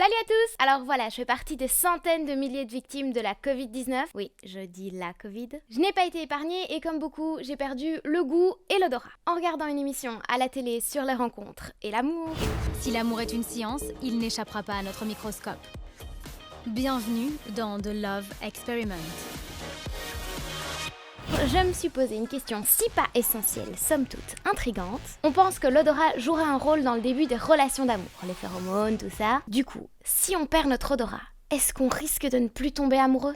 Salut à tous! Alors voilà, je fais partie des centaines de milliers de victimes de la Covid-19. Oui, je dis la Covid. Je n'ai pas été épargnée et comme beaucoup, j'ai perdu le goût et l'odorat. En regardant une émission à la télé sur les rencontres et l'amour. Si l'amour est une science, il n'échappera pas à notre microscope. Bienvenue dans The Love Experiment. Je me suis posé une question si pas essentielle, somme toute intrigante. On pense que l'odorat jouerait un rôle dans le début des relations d'amour, les phéromones, tout ça. Du coup, si on perd notre odorat, est-ce qu'on risque de ne plus tomber amoureux ?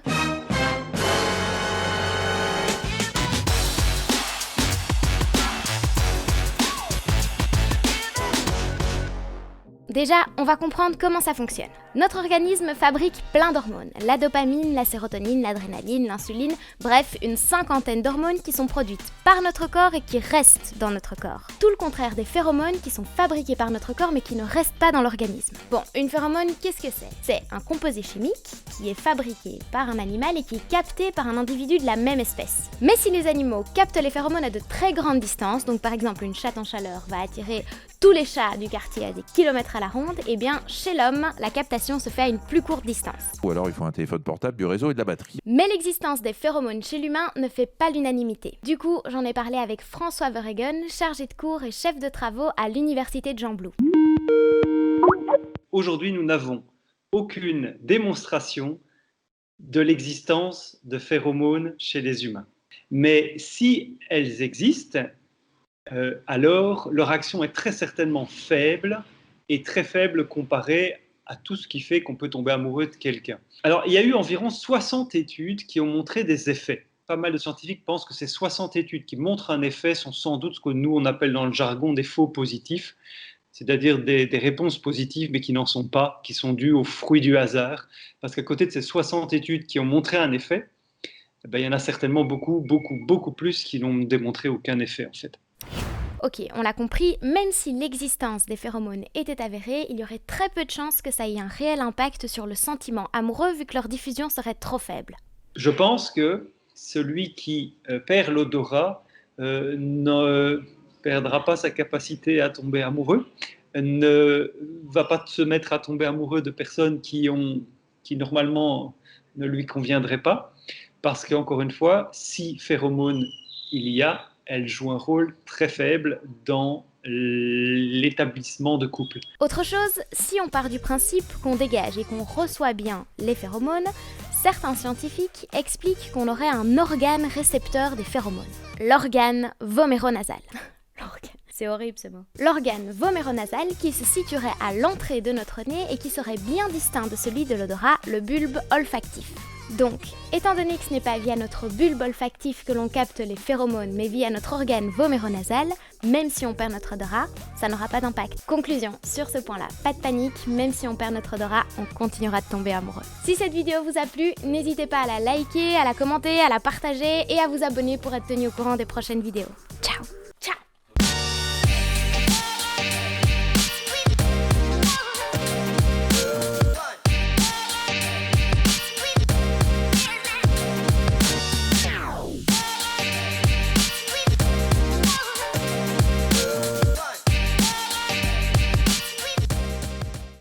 Déjà, on va comprendre comment ça fonctionne. Notre organisme fabrique plein d'hormones. La dopamine, la sérotonine, l'adrénaline, l'insuline, bref, une cinquantaine d'hormones qui sont produites par notre corps et qui restent dans notre corps. Tout le contraire des phéromones qui sont fabriquées par notre corps mais qui ne restent pas dans l'organisme. Bon, une phéromone, qu'est-ce que c'est ? C'est un composé chimique qui est fabriqué par un animal et qui est capté par un individu de la même espèce. Mais si les animaux captent les phéromones à de très grandes distances, donc par exemple une chatte en chaleur va attirer tous les chats du quartier à des kilomètres à la ronde, et bien chez l'homme, la captation se fait à une plus courte distance. Ou alors il faut un téléphone portable, du réseau et de la batterie. Mais l'existence des phéromones chez l'humain ne fait pas l'unanimité. Du coup, j'en ai parlé avec François Verhegen, chargé de cours et chef de travaux à l'université de Gembloux. Aujourd'hui, nous n'avons aucune démonstration de l'existence de phéromones chez les humains. Mais si elles existent, alors leur action est très certainement faible et très faible comparée à tout ce qui fait qu'on peut tomber amoureux de quelqu'un. Alors, il y a eu environ 60 études qui ont montré des effets. Pas mal de scientifiques pensent que ces 60 études qui montrent un effet sont sans doute ce que nous, on appelle dans le jargon des faux positifs, c'est-à-dire des réponses positives mais qui n'en sont pas, qui sont dues au fruit du hasard. Parce qu'à côté de ces 60 études qui ont montré un effet, il y en a certainement beaucoup plus qui n'ont démontré aucun effet en fait. Ok, on l'a compris, même si l'existence des phéromones était avérée, il y aurait très peu de chances que ça ait un réel impact sur le sentiment amoureux vu que leur diffusion serait trop faible. Je pense que celui qui perd l'odorat ne perdra pas sa capacité à tomber amoureux, ne va pas se mettre à tomber amoureux de personnes qui normalement ne lui conviendraient pas, parce qu'encore une fois, si phéromones il y a, elle joue un rôle très faible dans l'établissement de couple. Autre chose, si on part du principe qu'on dégage et qu'on reçoit bien les phéromones, certains scientifiques expliquent qu'on aurait un organe récepteur des phéromones. L'organe voméronasal. C'est horrible ce mot. L'organe voméronasal qui se situerait à l'entrée de notre nez et qui serait bien distinct de celui de l'odorat, le bulbe olfactif. Donc, étant donné que ce n'est pas via notre bulbe olfactif que l'on capte les phéromones, mais via notre organe voméronasal, même si on perd notre odorat, ça n'aura pas d'impact. Conclusion, sur ce point-là, pas de panique, même si on perd notre odorat, on continuera de tomber amoureux. Si cette vidéo vous a plu, n'hésitez pas à la liker, à la commenter, à la partager et à vous abonner pour être tenu au courant des prochaines vidéos. Ciao!